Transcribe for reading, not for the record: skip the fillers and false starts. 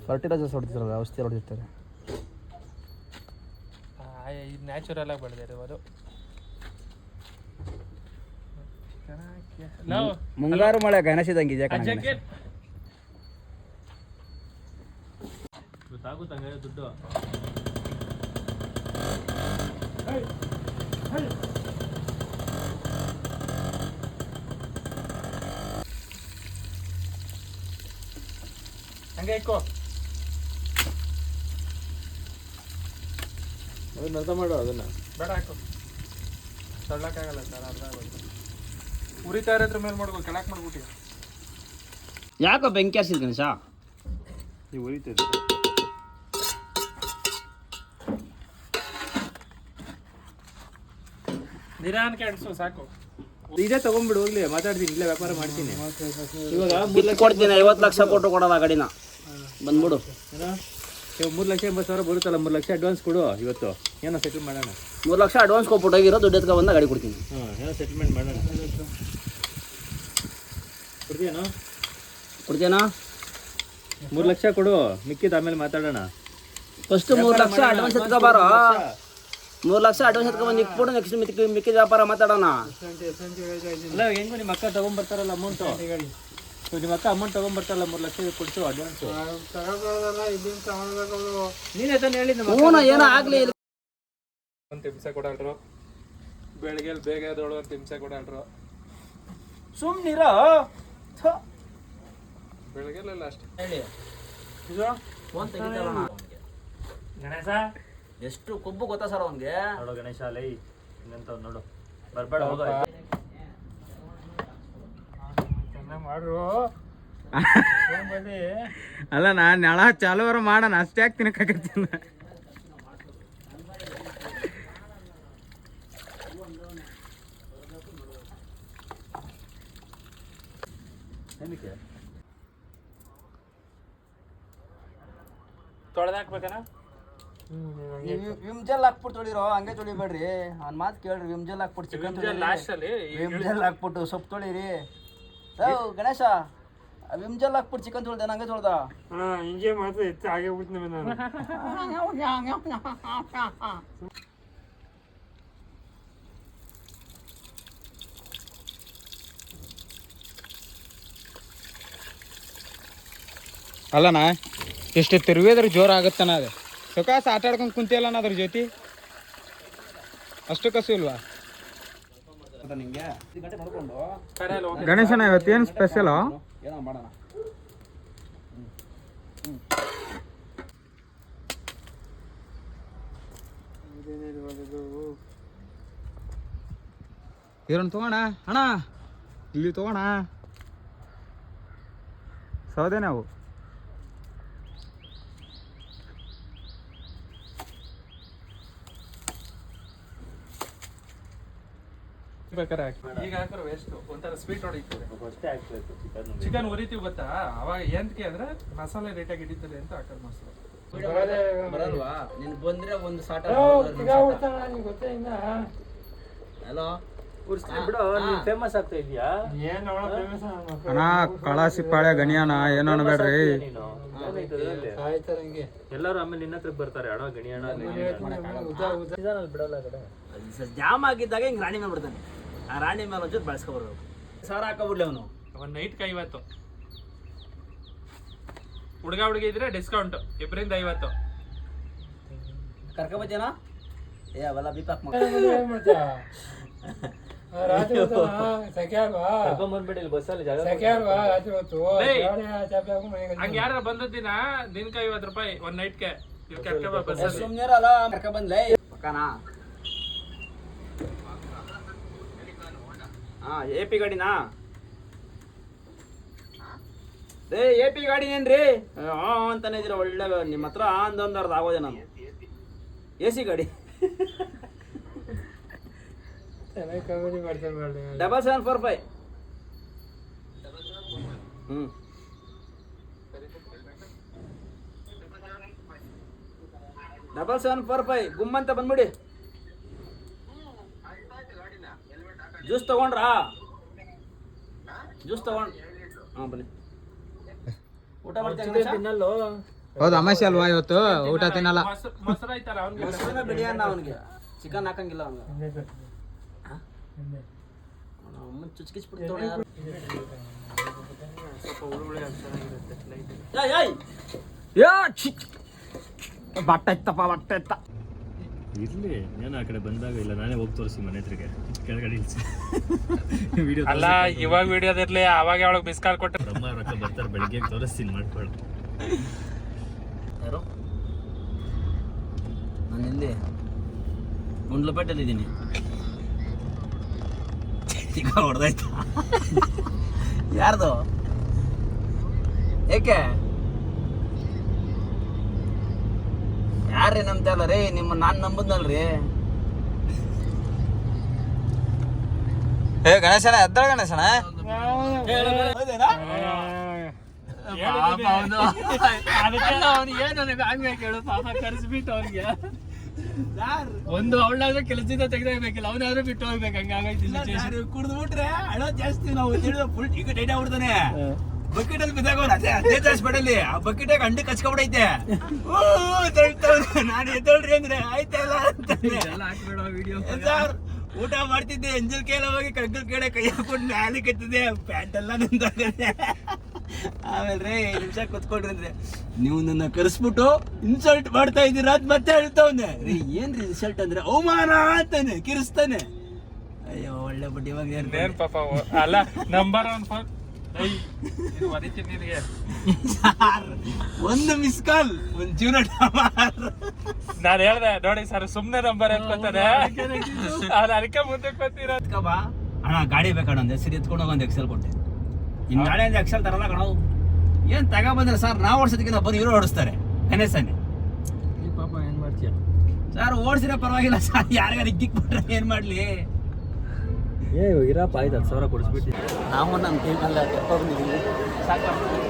Fertilisers ಹೊಡ್ತಿರಲ್ಲ, ಔಷಧಿ ಹೊಡ್ತಿರ್ತಾರೆ. ಇದು natural ಆಗಿ ಬೆಳೆದಿದೆ ಅದು. ಮುಂಗಾರು ಮಳೆ ಗಣಸಿದಂಗಿದೆ. ಗೊತ್ತಾಗುತ್ತಂಗೆ ದುಡ್ಡು. ಹಂಗೆ ಇಕ್ಕೋ. ಅದನ್ನ ಅರ್ಥ ಮಾಡೋ, ಅದನ್ನ ಬೇಡ ಹಾಕು. ತಳ್ಳಕ್ಕಾಗಲ್ಲ ಸರ್, ಅರ್ಧ ಆಗೋದು. ಉರಿತಾ ಇರೋದ್ರ ಮೇಲೆ ಮಾಡ್ಬೇಕು, ಕೆಳಕ್ಕೆ ಮಾಡ್ಬಿಟ್ಟು. ಯಾಕೋ ಬೆಂಕಿ ಹಚ್ಚಿದ್ ಗಣೇಶ? ನೀವು ಉರಿತದೆ. ನಿಧಾನಕ್ಕೆ ಅಡ್ಸು ಸಾಕು. ಇದೇ ತಗೊಂಡ್ಬಿಡು, ಹೋಗ್ಲಿ ಮಾತಾಡ್ತೀನಿ, ಇಲ್ಲೇ ವ್ಯಾಪಾರ ಮಾಡ್ತೀನಿ. ಇವಾಗ ಕೊಡ್ತೀನಿ, 50 ಲಕ್ಷ ಕೊಟ್ಟು ಕೊಡೋದ ಗಾಡಿನ. ಬಂದ್ಬಿಡು. ಇವಾಗ 3,80,000 ಬರುತ್ತಲ್ಲ, 3 ಲಕ್ಷ ಅಡ್ವಾನ್ಸ್ ಕೊಡು. ಇವತ್ತು ಏನೋ ಸೆಟಲ್ ಮಾಡೋಣ. 3 ಲಕ್ಷ ಅಡ್ವಾನ್ಸ್ ಕೊಟ್ಬಿಟ್ಟು ಹೋಗಿರೋ, ದುಡ್ಡು ಎತ್ಕೊ ಬಂದ ಗಾಡಿ ಕೊಡ್ತೀನಿ. ಏನೋ ಸೆಟಲ್ಮೆಂಟ್ ಮಾಡೋಣ. ಕೊಡ್ತೀಯನೋ? ಕೊಡ್ತೀನಾ? 3 ಲಕ್ಷ ಕೊಡು, ಮಿಕ್ಕಿದ ಆಮೇಲೆ ಮಾತಾಡೋಣ. ಫಸ್ಟ್ 3 ಲಕ್ಷ ಅಡ್ವಾನ್ಸ್ ಎತ್ಕೊಬಾರೋ. 3 ಲಕ್ಷ ಅಡ್ವಾನ್ಸ್ ಎತ್ಕೊಬಂದು ಇಕ್ಬಿಡು, ನೆಕ್ಸ್ಟ್ ಮಿಕ್ಕಿದ ವ್ಯಾಪಾರ ಮಾತಾಡೋಣ. ಅಲ್ಲ, ಹೆಂಗು ನಿಮ್ಮ ಅಕ್ಕ ತಗೊಂಡ್ಬರ್ತಾರಲ್ಲ ಅಮೌಂಟು. ನಿಮ್ಮ ಅಕ್ಕ ಅಮೌಂಟ್ ತಗೊಂಡ್ಬರ್ತಾರಲ್ಲ, 3 ಲಕ್ಷ ಕೊಡ್ತು ಅಡ್ವಾನ್ಸು. ನೀನೇ ತಾನು ಹೇಳಿದ್ದು. ಏನೋ ಆಗ್ಲಿ. ಒಂದು ಹಿಂಸೆ ಕೊಡಲ್ರು, ಬೆಳಗ್ಗೆ ಬೇಗ ಎದ್ದೋಳು ಅಂತ ಹಿಂಸೆ ಕೊಡಲ್ರು. ಸುಮ್ನಿರ ಬೆಳಗ್ಗೆಲ್ಲ ಅಷ್ಟೇ ಹೇಳಿ. ಗಣೇಶ ಎಷ್ಟು ಕೊಬ್ಬು ಗೊತ್ತಾ ಸರ್ ಅವನ್ಗೆ? ನೋಡು ಗಣೇಶ, ಲೈ ಇನ್ನಂತ ನೋಡು, ಬರ್ಬೇಡ ಹೋಗ. ಚೆನ್ನಾಗಿ ಮಾಡ್ರು. ಅಲ್ಲ, ನಾನು ನಳ ಚಾಲುವಾರ ಮಾಡೋಣ, ಅಷ್ಟೇ ಯಾಕೆ ತಿನ್ನಕ್ಕಾಗತ್ತಿಲ್ಲ. ತೊಳೆದಾಕ್ಬೇಕನ? ವಿಮ್ಜಲ್ ಹಾಕ್ಬಿಟ್ಟು ತೊಳಿರೋ, ಹಂಗೆ ತೊಳಿಬೇಡ್ರಿ. ಅವ್ನ ಮಾತು ಕೇಳ್ರಿ. ವಿಮ್ಜಲ್ ಹಾಕ್ಬಿಟ್ಟು ಚಿಕನ್ ಲಾಸ್ಟಲ್ಲಿ ವಿಮ್ಜಲ್ ಹಾಕ್ಬಿಟ್ಟು ಸೊಪ್ಪು ತೊಳಿರಿ. ಗಣೇಶ, ವಿಮ್ಜಲ್ ಹಾಕ್ಬಿಟ್ಟು ಚಿಕನ್ ತೊಳ್ದೆ, ಹಂಗೆ ತೊಳ್ದ. ಹಿಂಗೆ ಮಾತ್ರ ಹೆಚ್ಚು ಆಗೇ ಬಿಡ್ತೀನಿ ನಾನು. ಅಲ್ಲಣ್ಣ, ಎಷ್ಟು ತಿರುವೇದ್ರ ಜೋರು ಆಗುತ್ತಣ್ಣ. ಅದು ಸುಖಾಸ ಆಟ ಆಡ್ಕೊಂಡು ಕುಂತಿಯಲ್ಲಣ್ಣ ಅದ್ರ ಜೊತೆ. ಅಷ್ಟು ಕಸು ಇಲ್ವಾ ಗಣೇಶನ? ಇವತ್ತೇನು ಸ್ಪೆಷಲು? ಏನೋ ಮಾಡೋಣ. ಇದನ್ನು ತಗೋಣ ಅಣ್ಣ, ಇಲ್ಲಿ ತಗೋಣ. ಸೌದೆ ನಾವು ಬೇಕಾರೆ ಈಗ ಹಾಕಿರೋ ವೇಸ್ಟ್, ಒಂಥರ ಸ್ವೀಟ್ ಹೊಡಿತದೆ. ಚಿಕನ್ ಉರಿತೀವಿ ಗೊತ್ತಾ, ಅವಾಗ ಎಂತಕ್ಕೆ ಅಂದ್ರೆ ಮಸಾಲೆ ರೇಟಾಗಿ ಹಿಡಿತದೆ ಅಂತ ಹಾಕೋದು ಮಸಾಲೆ. ಬರಲ್ವಾ? ನೀನು ಬಂದ್ರೆ ಒಂದು ಸಾಟ. ಹಲೋ, ಬಿಡು, ಫೇಮಸ್ ಆಗ್ತಾ ಇದೆಯಾ? ಅಣ್ಣ, ಕಳಾಸಿಪಾಳ್ಯ ಗಣಿಯಣ್ಣ, ಏನೋ ಅನ್ಬೇಡ್ರಿ. ಎಲ್ಲರೂ ಆಮೇಲೆ ನಿನ್ನ ಹತ್ರ ಬರ್ತಾರೆ. ಅಣ್ಣ ಗಣಿಯಣ್ಣ ಬಿಡಲ್ಲ. ಜಾಮ್ ಆಗಿದ್ದಾಗ ಹಿಂಗೆ ರಾಣಿ ಮೇಲೆ ಬಿಡ್ತಾನೆ. ಆ ರಾಣಿ ಮೇಲೆ ಒಂಚೂರು ಬಳಸ್ಕೊಬರ್ಬೇಕು. ಸಾರ ಹಾಕೋಬಿಡ್ಲಿ ಅವನು. ಒಂದು ನೈಟ್ಗೆ 50. ಹುಡುಗ ಹುಡುಗಿ ಇದ್ರೆ ಡಿಸ್ಕೌಂಟ್ 250. ಕರ್ಕೊಬತ್ತೇನಾ? ಏ ಅವೆಲ್ಲ ಬೀಪಾಕ್ ಹಂಗ ಯಾರ ಬಂದಿನ ದಿನಕ್ಕೆ 50 ರೂಪಾಯಿ ಒಂದ್ ನೈಟ್ಗೆ. ಸುಮ್ನಿರಲ್ಲ, ಕರ್ಕ ಬಂದ್ಲೇ ಪಕ್ಕನಾ? ಹಾ, AP ಗಾಡಿನಾ? ರೇ AP ಗಾಡಿನೇನ್ರಿ? ಅಂತಾನೆ ಇದ್ದೀರ. ಒಳ್ಳೆ ನಿಮ್ಮ ಹತ್ರ ಅಂದೊಂದರ್ದು ಆಗೋದೆ. ನಾನು AC ಗಾಡಿ 7745. 7745 ಗುಮ್ಮಂತ ಬಂದ್ಬಿಡಿ. ಜ್ಯೂಸ್ ತಗೊಂಡ್ರಾ? ಜ್ಯೂಸ್ ತಗೊಂಡು ಹಾಂ ಬನ್ನಿ ಊಟ ಮಾಡ್ತೀನಿ ತಿನ್ನಲ್ಲು ಹೌದು ಅಮಾಸೆ ಅಲ್ವಾ ಇವತ್ತು ಊಟ ತಿನ್ನಲ್ಲ. ಮೊಸರು ಐತಲ್ಲ ಅವ್ನಿಗೆ ಮೊಸರನ್ನ ಬಿಡಿಯಣ್ಣ ಅವನಿಗೆ ಚಿಕನ್ ಹಾಕಂಗಿಲ್ಲ ಅವ್ನಿಗೆ ಅಮ್ಮ ಚುಚ್ಕಿಸ್ಬಿಡ್ತಾಳೆ ಯಾರು ಸ್ವಲ್ಪ ಹುಳಿ ಚೆನ್ನಾಗಿರುತ್ತೆ ಲೈಟ್. ಬಟ್ಟ ಇತ್ತಪ್ಪ ಬಟ್ಟ ಇತ್ತ ಇರ್ಲಿ ನಾನು ಆ ಕಡೆ ಬಂದಾಗ ಇಲ್ಲ ನಾನೇ ಹೋಗಿ ತೋರಿಸಿ ಮನೆ ಹತ್ರಗೆ ಕೆಳಗಡೆ ಇಳಿಸಿ ವಿಡಿಯೋ ಅಲ್ಲ ಇವಾಗ ವಿಡಿಯೋದಿರ್ಲಿ ಅವಾಗ ಅವಳಿಗೆ ಬಿಸ್ಕಾಲ್ ಕೊಟ್ಟೆ. ಅಮ್ಮ ರೊಕ್ಕ ಬರ್ತಾರೆ ಬೆಳಿಗ್ಗೆ ತೋರಿಸ್ತೀನಿ ಮಾಡ್ಕೊಳ್ಳಿ. ಯಾರು ನಾನು ಎಲ್ಲಿ ಗುಂಡ್ಲಪೇಟೆಲ್ಲಿ ಇದ್ದೀನಿ. ಈಗ ಹೊಡೆದಾಯ್ತಾ ಯಾರ್ದು ಏಕೆ ಯಾರೇ ನಂಬ್ತಲ್ಲ ರೀ ನಿಮ್ಮ ನಾನು ನಂಬುದ್ನಲ್ರಿ. ಏ ಗಣೇಶನ ಎದ್ದಳ ಗಣೇಶನ ಒಂದು ಅವಳಾದ್ರೂ ಕೆಲಸದಿಂದ ತೆಗೆದಾಗಬೇಕಿಲ್ಲ ಅವನಾದ್ರೂ ಬಿಟ್ಟು ಹೋಗ್ಬೇಕು ಹಂಗಾಗೈತಿ. ಕುಡಿದ್ಬಿಟ್ರೆ ಹಣ ಜಾಸ್ತಿ ನಾವು ಫುಲ್ ಈಗ ಟೈಟ್ ಆಗ್ಬಿಡ್ತಾನೆ. ಬಕೆಟ್ ಅಲ್ಲಿ ಬಿದ್ದಾಗ ಅದೇ ಹಾಸ್ಪಿಟಲ್ಲಿ ಆ ಬಕೆಟ್ ಅಂಡು ಕಚ್ಕೊಂಡ್ಬಿಡೈತೆ. ನಾನು ಎದ್ದೋಳ್ರಿ ಅಂದ್ರೆ ಆಯ್ತಲ್ಲ ಸರ್ ಊಟ ಮಾಡ್ತಿದ್ದೆ ಎಂಜಲ್ ಕೇಳ ಹೋಗಿ ಕಂಕಲ್ ಕೇಳ ಕೈ ಹಾಕೊಂಡು ಮ್ಯಾಲೆ ಕತ್ತಿದೆ ಪ್ಯಾಂಟ್ ಎಲ್ಲ ನಿಂತಾಗದೆ. ಆಮೇಲೆ ರೀ 5 ನಿಮಿಷ ಕುತ್ಕೊಳ್ರಿ ಅಂದ್ರೆ ನೀವು ನನ್ನ ಕರೆಸ್ಬಿಟ್ಟು ಇನ್ಸಲ್ಟ್ ಮಾಡ್ತಾ ಇದ್ದೀರಾ ಅಂತ ಮತ್ತೆ ಹೇಳ್ತಾವನೆ ರೀ. ಏನ್ರಿ ಇನ್ಸಲ್ಟ್ ಅಂದ್ರೆ ಅವಮಾನ ಅಂತಾನೆ ಕಿರಿಸ್ತಾನೆ. ಅಯ್ಯೋ ಒಳ್ಳೆ ಬಡ್ಡಿ ಇವಾಗ ಏನ್ ಪಾಪ ಅಲ್ಲ ನಂಬರ್ 1 ಫೋನ್ ಹೊಡಿತೀನಿ ನಿನಗೆ. ಒಂದು ಮಿಸ್ ಕಾಲ್ ಒಂದು ಜೀವನ ನಾನು ಹೇಳ್ದೆ ನೋಡಿ ಸರ್ ಸುಮ್ನೆ ನಂಬರ್ ಎತ್ಕೊತಾನೆ ಅದಕ್ಕೆ ಮುಂದಕ್ಕೆ ಬರ್ತೀರ. ಬಾ ಅಣ್ಣ ಗಾಡಿ ಬೇಕಣ್ಣ ಒಂದು ಹೆಸರು ಎತ್ಕೊಂಡು ಹೋಗಿ ಒಂದು ಎಕ್ಸೆಲ್ ಕೊಟ್ಟೆ. ಇನ್ನು ನಾಳೆ ಒಂದು ಎಕ್ಸೆಲ್ ತರಲ್ಲ ಕಣ. ಏನು ತಗೊಬಂದ್ರೆ ಸರ್ ನಾವು ಓಡಿಸೋದಕ್ಕಿಂತ ಬರೀ ಇವರು ಓಡಿಸ್ತಾರೆ ಗಣೇಶನೇ. ಪಾಪ ಏನ್ ಮಾಡ್ತೀಯ ಸರ್ ಓಡಿಸಿದ್ರೆ ಪರವಾಗಿಲ್ಲ ಸರ್ ಯಾರಿಗಾರ ಇಕ್ಕಿಕ್ ಬಿಟ್ರೆ ಏನು ಮಾಡಲಿ. ಇರಪ್ಪ ಆಯ್ತು 10,000 ಕೊಡಿಸ್ಬಿಟ್ಟು ನಾವು ನಮ್ಮ ಟೀಮಲ್ಲಿ ಸಾಕು.